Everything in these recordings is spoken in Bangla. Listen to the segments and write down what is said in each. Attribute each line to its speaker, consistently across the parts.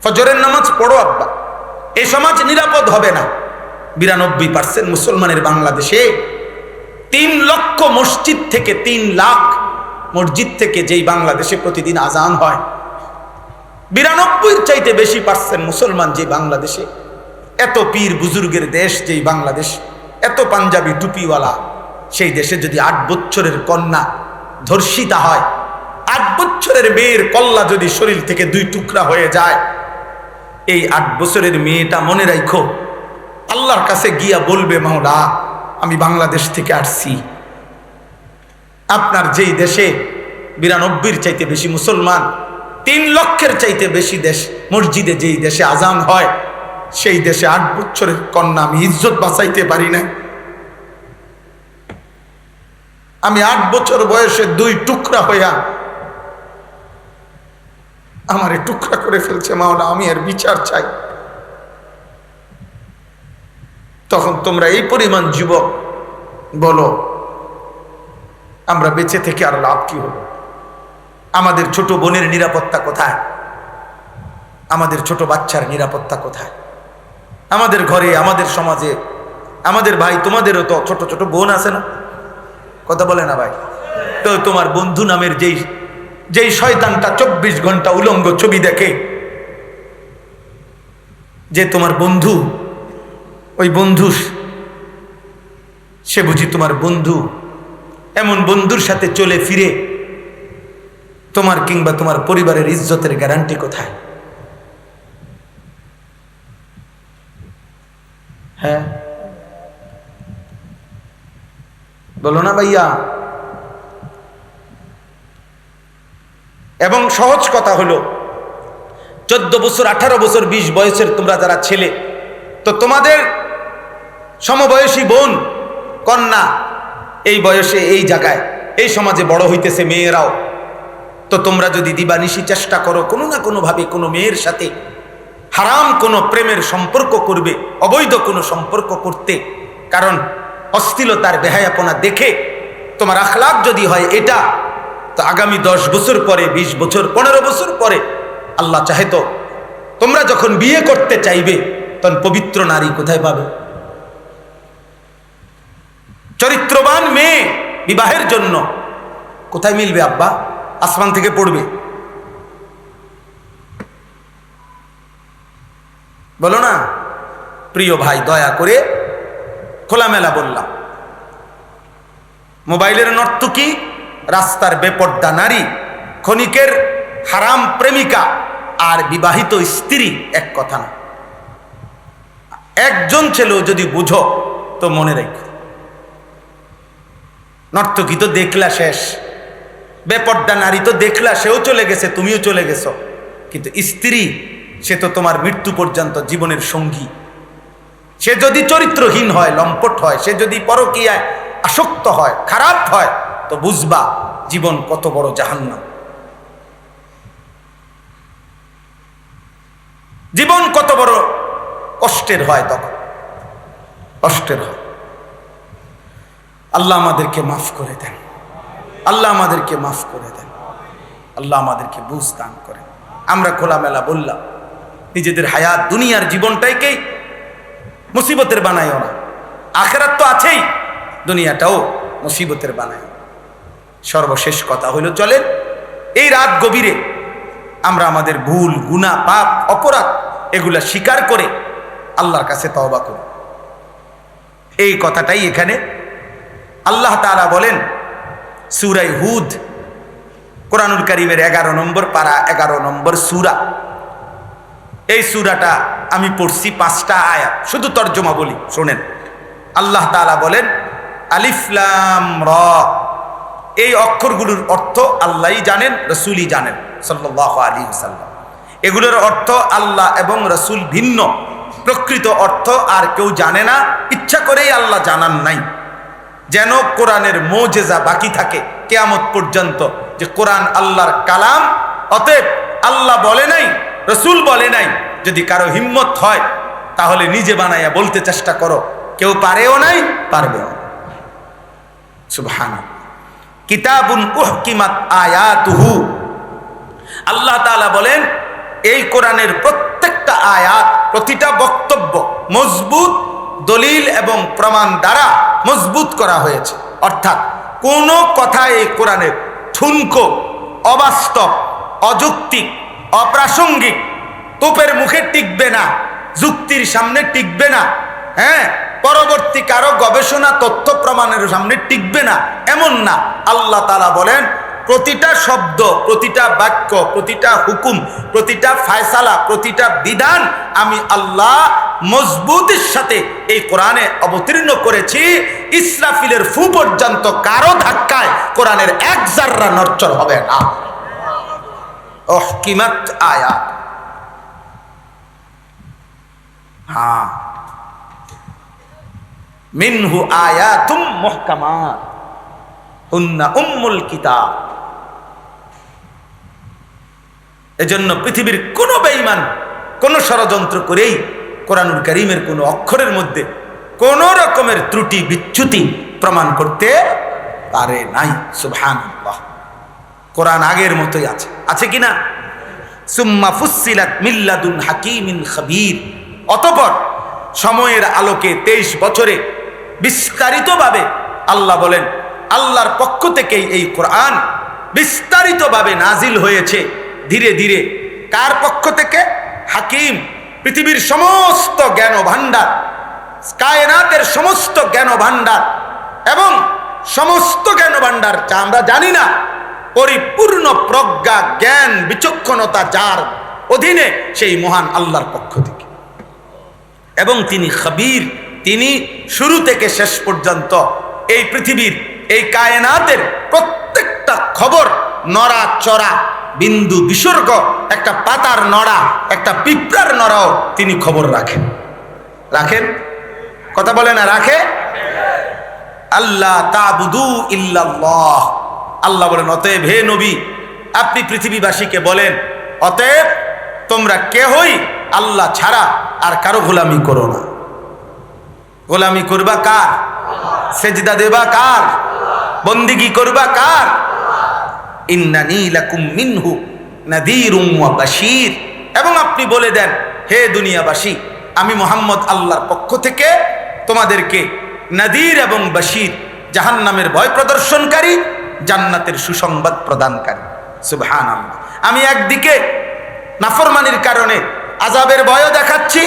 Speaker 1: ফজরের নামাজ পড়ো আব্বা, এই সমাজ নিরাপদ হবে না। 92% মুসলমানের বাংলাদেশে 3 লক্ষ মসজিদ থেকে 3 লাখ মসজিদ থেকে যেই বাংলাদেশে প্রতিদিন আজান হয়, 92 চাইতে বেশি পার্সেন্ট মুসলমান যে বাংলাদেশে, এত পীর বুজুর্গের দেশ যেই বাংলাদেশ, এত পাঞ্জাবি টুপিওয়ালা, সেই দেশে যদি 8 বছরের কন্যা ধর্ষিতা হয়, 8 বছরের মেয়ের কল্লা যদি শরীর থেকে 2 টুকরা হয়ে যায়, এই 8 বছরের মেয়েটা মনে রাখো আল্লাহর কাছে গিয়া বলবে, মাওলা আমি বাংলাদেশ থেকে আসছি। আপনার যেই দেশে 92 চাইতে বেশি মুসলমান, 3 লক্ষের চাইতে বেশি দেশ মসজিদে যেই দেশে আজান হয়, সেই দেশে 8 বছরের কন্যা আমি ইজ্জত বাঁচাইতে পারি না। আমি 8 বছর বয়সে 2 টুকরা হইয়া আমারে টুকরা করে ফেলছে, মাওলা আমি এর বিচার চাই। তখন তোমরা এই পরিমাণ যুবক বলো আমরা বেঁচে থেকে আর লাভ কি হলো? আমাদের ছোট বোনের নিরাপত্তা কোথায়? আমাদের ছোট বাচ্চার নিরাপত্তা কোথায়? আমাদের ঘরে, আমাদের সমাজে, আমাদের ভাই, তোমাদেরও তো ছোট ছোট বোন আছে না? কথা বলে না ভাই? তো তোমার বন্ধু নামের যেই শয়তানটা 24 ঘন্টা উলঙ্গ ছবি দেখে, যে তোমার বন্ধু, ওই বন্ধু সে বুঝি তোমার বন্ধু? এমন বন্ধুর সাথে চলে ফিরে তোমার কিংবা তোমার পরিবারের ইজ্জতের গ্যারান্টি কোথায়? হ্যাঁ বলো না ভাইয়া? এবং সহজ কথা হলো, 14 বছর, 18 বছর, 20 বয়সের তোমরা যারা ছেলে, তো তোমাদের সমবয়সী বোন, কন্যা এই বয়সে এই জায়গায় এই সমাজে বড় হইতেছে, মেয়েরাও, তো তোমরা যদি দিবানিশি চেষ্টা করো কোনো না কোনো ভাবে কোনো মেয়ের সাথে হারাম কোনো প্রেমের সম্পর্ক করবে, অবৈধ কোনো সম্পর্ক করতে, কারণ অশ্লীলতার বেহায়াপনা দেখে তোমার আখলাক যদি হয় এটা, তো আগামী 10 বছর পরে, 20 বছর, 15 বছর পরে আল্লাহ চাহে তো তোমরা যখন বিয়ে করতে চাইবে, তখন পবিত্র নারী কোথায় পাবে? চরিত্রবান মেয়ে বিবাহের জন্য কোথায় মিলবে আব্বা? আসমান থেকে পড়বে? বলো না? প্রিয় ভাই, দয়া করে খোলামেলা বললাম, মোবাইলের নর্তকী, রাস্তার বেপর্দা নারী, ক্ষণিকের হারাম প্রেমিকা আর বিবাহিত স্ত্রী এক কথা না। একজন ছেলেও যদি বুঝো তো মনে রেখো, নর্তকী তো দেখলা শেষ, বেপর্দা নারী তো দেখলা, সেও চলে গেছে, তুমিও চলে গেছো, কিন্তু স্ত্রী সে তো তোমার মৃত্যু পর্যন্ত জীবনের সঙ্গী। সে যদি চরিত্রহীন হয়, লম্পট হয়, সে যদি পরকীয়ায় আসক্ত হয়, খারাপ হয়, তো বুঝবা জীবন কত বড় জাহান্নাম, জীবন কত বড় কষ্টের হয়, তখন কষ্টের হয়। আল্লাহ আমাদেরকে মাফ করে দেন, আল্লাহ আমাদেরকে মাফ করে দেন, আল্লাহ আমাদেরকে বুঝ দান করেন। আমরা খোলামেলা বললাম, নিজেদের হায়াত দুনিয়ার জীবনটাকেই মুসিবতের বানাইও না, আখেরাত তো আছেই, দুনিয়াটাও মুসিবতের বানাইও। সর্বশেষ কথা হইল, চলেন এই রাত গভীরে আমরা আমাদের ভুল, গুনাহ, পাপ, অপরাধ এগুলা স্বীকার করে আল্লাহর কাছে তওবা করি। এই কথাটাই এখানে আল্লাহ তাআলা বলেন সূরা হুদ, কোরআনুল কারীমের 11 নম্বর পারা, 11 নম্বর সূরা। এই সূরাটা আমি পড়ছি 5টা আয়াত, শুধু তর্জমা বলি, শোনেন। আল্লাহ তাআলা বলেন আলিফ লাম রা, এই অক্ষরগুলোর অর্থ আল্লাহই জানেন, রাসূলই জানেন সাল্লাল্লাহু আলাইহি ওয়াসাল্লাম। এগুলোর অর্থ আল্লাহ এবং রাসূল ভিন্ন, প্রকৃত অর্থ আর কেউ জানে না, ইচ্ছা করেই আল্লাহ জানান নাই, যেন কোরআনের মুজিজা বাকি থাকে কিয়ামত পর্যন্ত, যে কোরআন আল্লাহর কালাম, অতএব আল্লাহ বলে নাই, রাসূল বলে নাই। যদি কারো হিম্মত হয় তাহলে নিজে বানাইয়া বলতে চেষ্টা করো, কেউ পারেও নাই, পারবেও না। সুবহানাল্লাহ। কিতাবুন উহকিমাত আয়াতুহু, আল্লাহ তাআলা বলেন এই কোরআনের প্রত্যেক আয়াত, প্রতিটা বক্তব্য মজবুত দলিল এবং প্রমাণ দ্বারা মজবুত করা হয়েছে। অর্থাৎ কোন কথা এই কোরআনের ঠুনকো, অবাস্তব, অযৌক্তিক, অপ্রাসঙ্গিক, তোপের মুখে টিকবে না, যুক্তির সামনে টিকবে না, হ্যাঁ, পরবর্তী কারো গবেষণা তথ্য প্রমাণের সামনে টিকবে না, এমন না। আল্লাহ তাআলা বলেন প্রতিটা শব্দ, প্রতিটা বাক্য, প্রতিটা হুকুম, প্রতিটা ফায়সালা, প্রতিটা বিধান আমি আল্লাহ মজবুতির সাথে এই কোরআনে অবতীর্ণ করেছি। ইসরাফিলের ফু পর্যন্ত কারো ধাক্কায় কোরআনের এক জাররা নড়চড় হবে না। উহকিমাত আয়াত, হ্যাঁ, মিনহু আয়াতুম মুহকামাত হুন্না উম্মুল কিতাব। এজন্য পৃথিবীর কোন বেঈমান কোন ষড়যন্ত্র করেই কোরআনুল কারীমের কোন অক্ষরের মধ্যে কোন রকমের ত্রুটি বিচ্যুতি প্রমাণ করতে পারে নাই। সুবহানাল্লাহ। কোরআন আগের মতোই আছে, আছে কিনা? সুম্মা ফুসসিলাত মিন লাদুন হাকীমিন খাবীর। অতঃপর সময়ের আলোকে 23 বছরে বিস্তারিতভাবে আল্লাহ বলেন আল্লাহর পক্ষ থেকেই এই কোরআন বিস্তারিতভাবে নাজিল হয়েছে ধীরে ধীরে। কার পক্ষ থেকে? হাকিম, পৃথিবীর সমস্ত জ্ঞান ভাণ্ডার, কায়নাতের সমস্ত জ্ঞান ভাণ্ডার এবং সমস্ত জ্ঞান ভাণ্ডার যা আমরা জানি না, পরিপূর্ণ প্রজ্ঞা, জ্ঞান, বিচক্ষণতা যার অধীনে, সেই মহান আল্লাহর পক্ষ থেকে। এবং তিনি খবীর, তিনি শুরু থেকে শেষ পর্যন্ত এই পৃথিবীর, এই কায়নাতের প্রত্যেকটা খবর, নড়া চড়া, বিন্দু বিসর্গ, একটা পাতার নড়া, একটা পিঁপড়ার নড়াও তিনি খবর রাখেন। রাখেন? কথা বলে না, রাখে? আল্লাহ তা'বুদু ইল্লাল্লাহ। আল্লাহ বলেন অতএব হে নবী, আপনি পৃথিবীবাসীকে বলেন অতএব তোমরা কেহই আল্লাহ ছাড়া আর কারো গোলামি করো না। গোলামি করবা কার? সেজদা দেবা কার? বন্দিগি করবা কার? ইন্নানী লাকুম মিনহু নাযীরুম ওয়া বাশীর। এবং আপনি বলে দেন হে দুনিয়াবাসী, আমি মুহাম্মদ আল্লাহর পক্ষ থেকে তোমাদেরকে নাযীর এবং বাশীর, জাহান্নামের ভয় প্রদর্শনকারী, জান্নাতের সুসংবাদ প্রদানকারী। সুবহানাল্লাহ। আমি একদিকে নাফরমানির কারণে আযাবের ভয়ও দেখাচ্ছি,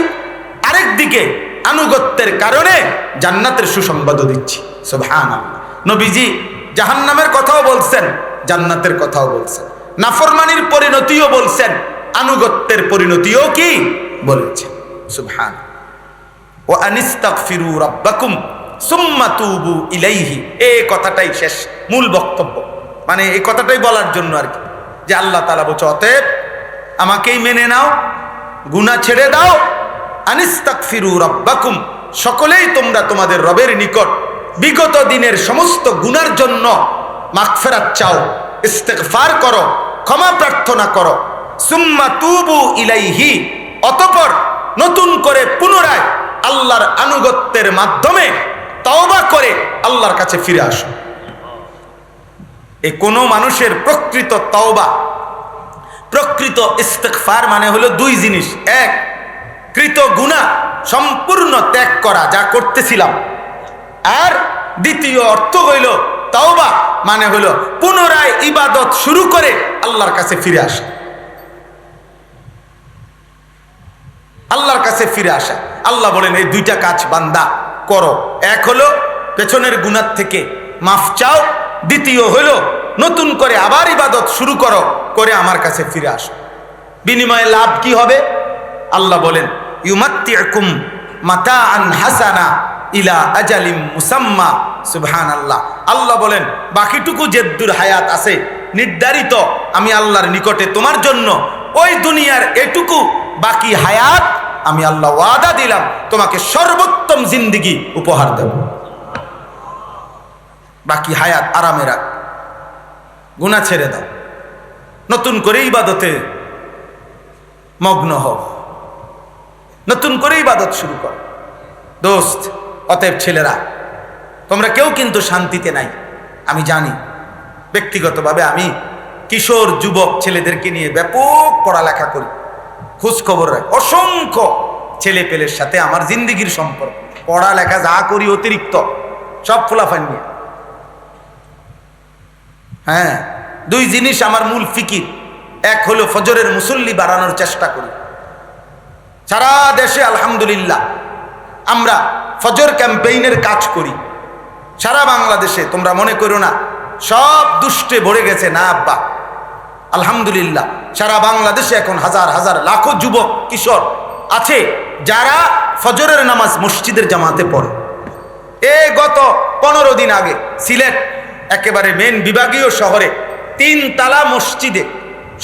Speaker 1: আরেকদিকে আনুগত্যের কারণে জান্নাতের সুসংবাদও দিচ্ছি। সুবহানাল্লাহ। নবীজি জাহান্নামের কথাও বলছেন, জান্নাতের কথাও বলছেন, নাফরমানির পরিণতিও বলছেন, আনুগত্যের পরিণতিও কি বলেছেন। সুবহানাল্লাহ। ওয়া আনিস্তাগফিরু রাব্বাকুম সুম্মা তুবু ইলাইহি। এই কথাটাই শেষ মূল বক্তব্য, মানে এই কথাটাই বলার জন্য আর কি, যে আল্লাহ তাআলা বলছে অতএব আমাকেই মেনে নাও, গুনাহ ছেড়ে দাও। আনিস্তাগফিরু রাব্বাকুম, সকলেই তোমরা তোমাদের রবের নিকট বিগত দিনের সমস্ত গুনার জন্য মাগফিরাত চাও, ইস্তিগফার করো, ক্ষমা প্রার্থনা করো। সুম্মা তুবু ইলাইহি, অতঃপর নতুন করে পুনরায় আল্লাহর আনুগত্যের মাধ্যমে তওবা করে আল্লাহর কাছে ফিরে আসো। এই কোন মানুষের প্রকৃত তওবা, প্রকৃত ইস্তিগফার মানে হলো দুই জিনিস। এক, কৃত গুনাহ সম্পূর্ণ ত্যাগ করা, যা করতেছিলাম। আর দ্বিতীয় অর্থ হইল তওবা মানে হলো পুনরায় ইবাদত শুরু করে আল্লাহর কাছে ফিরে আসা। আল্লাহর কাছে ফিরে আসা। আল্লাহ বলেন এই দুইটা কাজ বান্দা করো। এক হলো পেছনের গুনাহ থেকে মাফ চাও, দ্বিতীয় হলো নতুন করে আবার ইবাদত শুরু করো, করে আমার কাছে ফিরে আসো। বিনিময়ে লাভ কি হবে? আল্লাহ বলেন ইউমাত্তিউকুম মাতাআন হাসানা ইলা আজালিম মুসাম্মা। সুবহানাল্লাহ। আল্লাহ বলেন বাকিটুকু যেদ্দুর হায়াত আছে নির্ধারিত, আমি আল্লাহর নিকটে তোমার জন্য ওই দুনিয়ার এটুকু বাকি হায়াত আমি আল্লাহ ওয়াদা দিলাম তোমাকে সর্বোত্তম জিন্দেগি উপহার দেব। বাকি হায়াত আরামে রাখ, গুনাহ ছেড়ে দাও, নতুন করে ইবাদতে মগ্ন হও, নতুন করে ইবাদত শুরু কর। দোস্ত, অতএব ছেলেরা, তোমরা কেউ কিন্তু শান্তিতে নাই। আমি জানি, ব্যক্তিগতভাবে আমি কিশোর যুবক ছেলেদেরকে নিয়ে ব্যাপক পড়ালেখা করি, খোঁজ খবর রাখি। অসংখ্য ছেলে পেলের সাথে আমার জিন্দিগির সম্পর্ক, পড়ালেখা যা করি অতিরিক্ত সব ফুলাফান নিয়ে। হ্যাঁ, দুই জিনিস আমার মূল ফিকির। এক হলো ফজরের মুসল্লি বাড়ানোর চেষ্টা করি। সারা দেশে আলহামদুলিল্লাহ আমরা ফজর ক্যাম্পেইনের কাজ করি। সারা বাংলাদেশে তোমরা মনে করো না সব দুষ্টে ভরে গেছে, না আব্বা, আলহামদুলিল্লাহ সারা বাংলাদেশে এখন হাজার হাজার লাখো যুবক কিশোর আছে যারা ফজরের নামাজ মসজিদের জামাতে পড়ে। গত 15 দিন আগে সিলেট একেবারে মেন বিভাগীয় শহরে 3 তালা মসজিদে,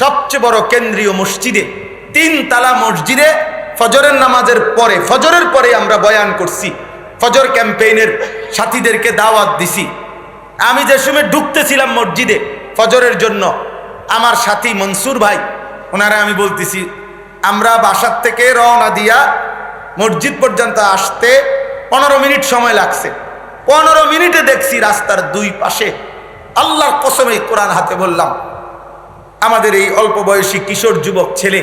Speaker 1: সবচেয়ে বড় কেন্দ্রীয় মসজিদে, 3 তালা মসজিদে ফজরের নামাজের পরে, ফজরের পরে আমরা বয়ান করছি, ফজর ক্যাম্পেইনের সাথীদেরকে দাওয়াত দিছি। আমি যে সময় ঢুকতেছিলাম মসজিদে ফজরের জন্য, আমার সাথী মনসুর ভাই, ওনারা আমি বলতেছি, আমরা বাসার থেকে রওনা দিয়া মসজিদ পর্যন্ত আসতে 15 মিনিট সময় লাগছে। 15 মিনিটে দেখছি রাস্তার দুই পাশে, আল্লাহর কসমে কোরআন হাতে বললাম, আমাদের এই অল্প বয়সী কিশোর যুবক ছেলে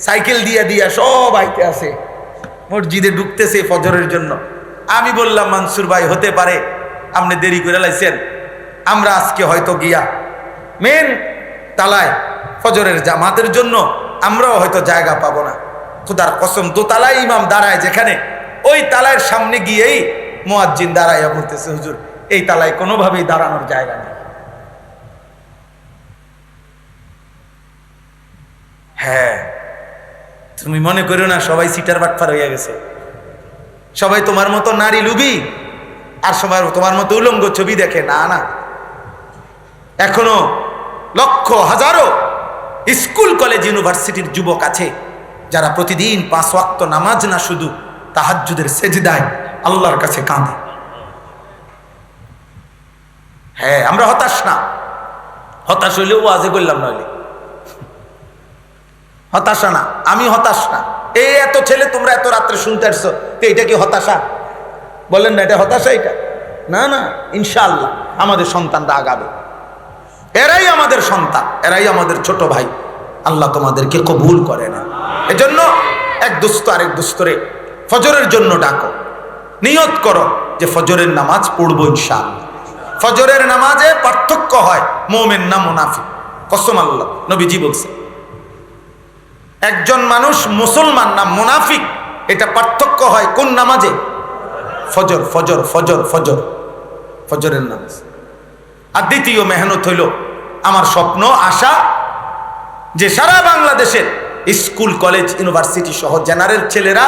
Speaker 1: সাইকেল দিয়া দিয়া সব আইতে আছে, মসজিদে ঢুকতেছে ফজরের জন্য। আমি বললাম, মনসুর ভাই হতে পারে আপনি দেরি করে লাইছেন, আমরা আজকে হয়তো গিয়া মেন তালায় ফজরের জামাতের জন্য আমরাও হয়তো জায়গা পাবো না। খুদার কসম, দোতলায় ইমাম দাঁড়ায় যেখানে, ওই তালায় সামনে গিয়েই মুয়াজ্জিন দাঁড়াইয়া বলতেছে, হুজুর এই তালায় কোনোভাবেই দাঁড়ানোর জায়গা নেই। হ্যাঁ, তুমি মনে করো না সবাই সিটার বাটফার হইয়া গেছে, সবাই তোমার মতো নারী লুবি আর সবাই তোমার মতো উলঙ্গ ছবি দেখে, না না। এখনো লক্ষ হাজারো স্কুল কলেজ ইউনিভার্সিটির যুবক আছে যারা প্রতিদিন 5 ওয়াক্ত নামাজ না, শুধু তাহাজ্জুদের সেজদায় আল্লাহর কাছে কাঁদে। হ্যাঁ, আমরা হতাশ না, হতাশ হইলেও ওয়াজে করলাম, নইলে হতাশা না, আমি হতাশ না। এই এত ছেলে তোমরা এত রাত্রে শুনতে আসছো, তো এটা কি হতাশা? বলেন না এটা হতাশা? এটা না, না, ইনশাআল্লাহ আমাদের সন্তানরা আগাবে, এরাই আমাদের সন্তান, এরাই আমাদের ছোট ভাই। আল্লাহ তোমাদেরকে কবুল করে না। এজন্য এক দোস্ত আরেক দোস্তরে ফজরের জন্য ডাকো, নিয়ত করো যে ফজরের নামাজ পড়বো ইনশাআল্লাহ। ফজরের নামাজে পার্থক্য হয় মুমিন না মুনাফিক, কসম আল্লাহ, নবীজি বলছে একজন মানুষ মুসলমান না মুনাফিক, এটা পার্থক্য হয় কোন নামাজে? ফজর, ফজর, ফজর, ফজর, ফজরের নামাজ। আর দ্বিতীয় মেহনত হইল আমার স্বপ্ন আশা যে সারা বাংলাদেশের স্কুল কলেজ ইউনিভার্সিটি সহ জেনারেল ছেলেরা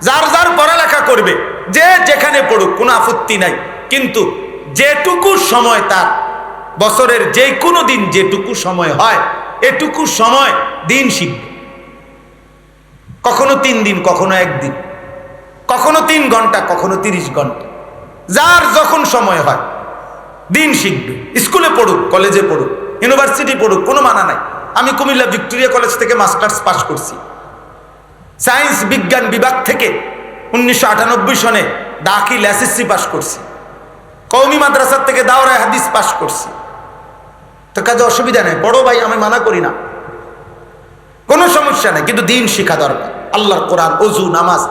Speaker 1: যার যার পড়ালেখা করবে, যে যেখানে পড়ুক কোনো আপত্তি নাই, কিন্তু যেটুকু সময় তার বছরের যে কোনো দিন যেটুকু সময় হয় এটুকু সময় দিন শিখবে। কখনো 3 দিন, কখনো 1 দিন, কখনো 3 ঘন্টা, কখনো 30 ঘন্টা, যার যখন সময় হয় দিন শিখবে। স্কুলে পড়ুক, কলেজে পড়ুক, ইউনিভার্সিটি পড়ুক, কোনো মানা নাই। আমি কুমিল্লা ভিক্টোরিয়া কলেজ থেকে মাস্টার্স পাস করছি, সায়েন্স বিজ্ঞান বিভাগ থেকে 1998 সনে দাখিল এসএসসি পাস করছি, কওমি মাদ্রাসার থেকে দাওরায়ে হাদিস পাস করছি। তো কাজে অসুবিধা নেই, বড় ভাই, আমি মানা করি না, কোনো সমস্যা নেই, কিন্তু দিন শেখা দরকার। আল্লাহর কোরআন, ওযু, নামাজ,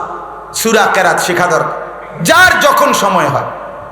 Speaker 1: সূরা কেরাত শেখা দরকার, যার যখন সময় হয়।